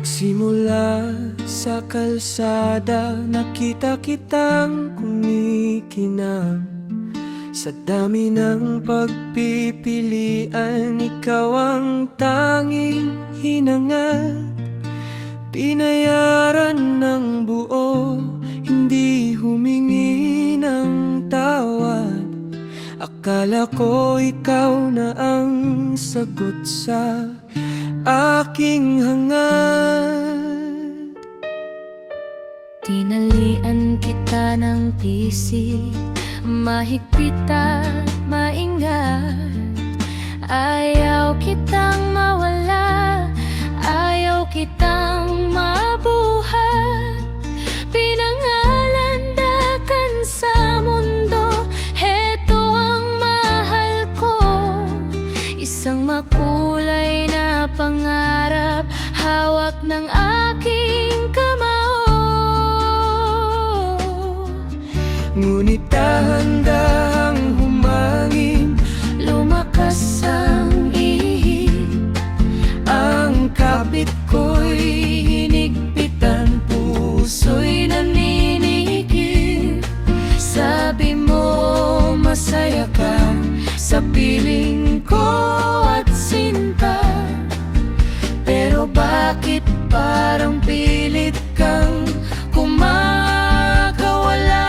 Nagsimula sa kalsada, nakita kitang kumikinang. Sa dami ng pagpipilian, ikaw ang tanging hinangat. Pinayaran ng buo, hindi humingi ng tawad. Akala ko ikaw na ang sagot sa aking hangad. Tinalian kita ng pisik, mahigpit at maingat. Ayaw kitang mawala, ayaw kitang mabuhat. Pinangalandakan sa mundo, heto ang mahal ko. Isang makulay na pangarap, hawak ng aking kamao. Ngunit dahan-dahang humangin, Lumakas ang ihip, ang kapit ko'y hinigpitan, puso'y naninikip. sabi mo masaya ka Sa piling ko at sinta, pero bakit parang pilit kang kumakawala?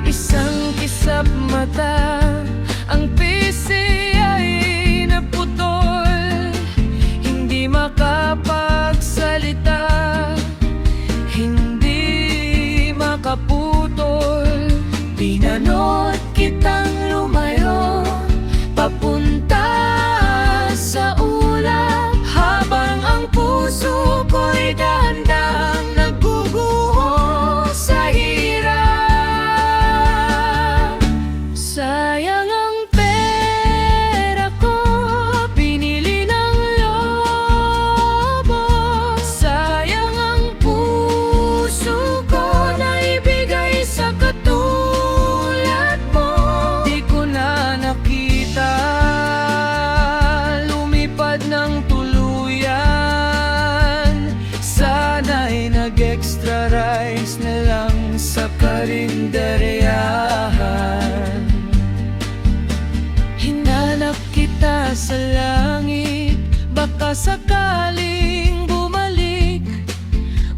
Isang kisap mata, ang pisi ay naputol. Hindi makapagsalita, hindi makaputol. Pinanot kitang lumayo, papunta sa ulap, habang ang puso ko'y dahan-dahang nagguguho sa hirap. Sayang ang pera ko, binili ng lobo. Sayang ang puso ko, naibigay sa katulad mo. Di ko na nakita lumipad ng tuluyan. Sana'y nag-extra rice na lang sa karinderyahan. Hinanap kita sa langit, baka sakaling bumalik.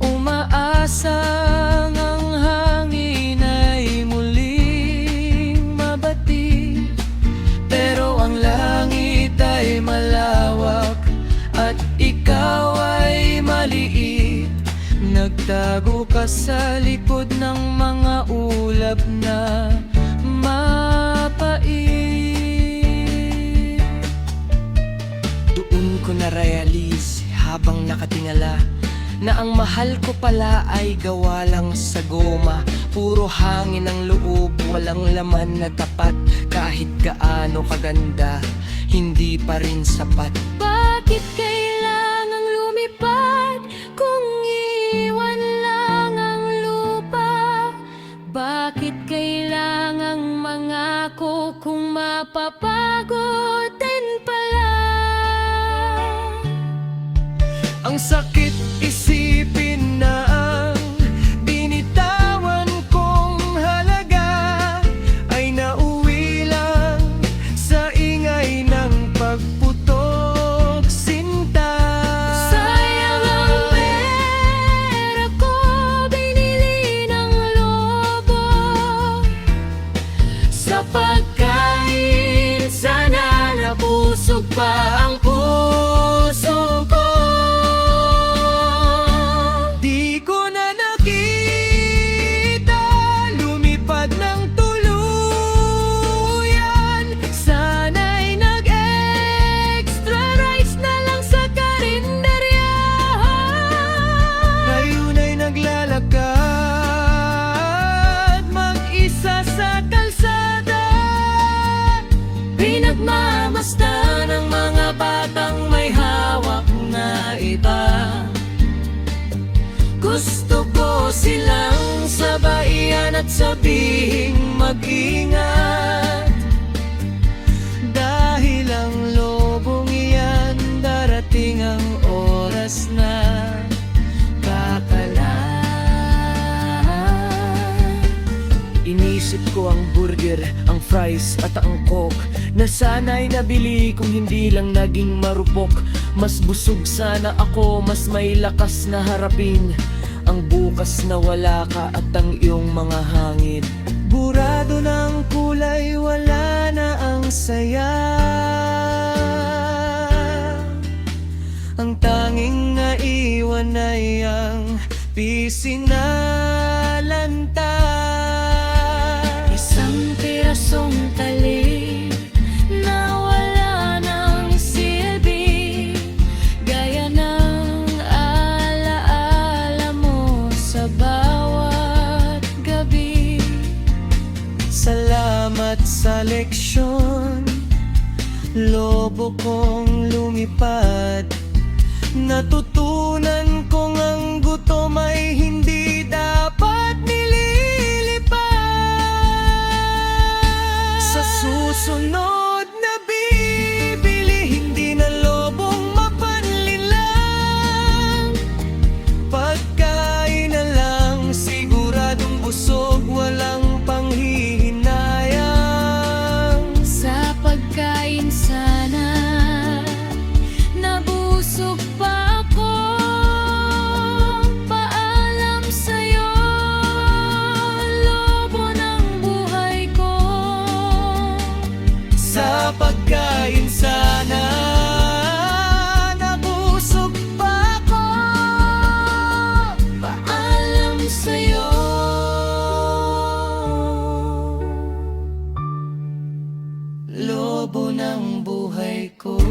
Umaasang ang hangin ay muling mabati, pero ang langit ay malawak at ikaw ay maliit. Nagtago ka sa likod ng mga ulap na mapait. Doon ko na-realize habang nakatingala na ang mahal ko pala ay gawa lang sa goma. Puro hangin ang loob, walang laman na tapat. Kahit gaano kaganda, hindi pa rin sapat. Bakit kailangang lumipad kung iwan lang ang lupa? Bakit kailangang mangako kung mapapagod din pala? Ang sakit isipin na ang binitawan kong halaga ay nauwi lang sa ingay ng pagputok sinta. Sayang ang pera ko, binili ng lobo. Sa pagkain, sana napusog pa ang puso ko. Di ko na nakita lumipad ng tuluyan. Sana'y nag-extra rice na lang sa karinderyahan. Ngayon ay naglalakad mag-isa sa kalsada, pinagmamasdan ng mga batang may hawak na iba. Gusto ko silang sabayan at sabihing mag-ingat, dahil ang lobong iyan darating rice at angkok na sana'y nabili kung hindi lang naging marupok. Mas busog sana ako, mas may lakas na harapin ang bukas na wala ka at ang iyong mga hangin. Burado ng kulay, wala na ang saya. Ang tanging naiwan ay ang pisinalanta. Isang pirasong tali na wala ng silbi, gaya ng alaala mo sa bawat gabi. Salamat sa leksyon, lobo kong lumipad. Natutunan kong ang gutom ay hindi dapat nililipad. Sa susunod na bibili, hindi na lobong mapanlin lang. Pagkain na lang, siguradong busog, walang panghihinayang. Sa pagkain sana nabusog pa ako. Paalam sa'yo, lobo ng buhay ko. Sa pagkain sana nabusog pa ako. Paalam sa'yo, Lobo ng buhay ko.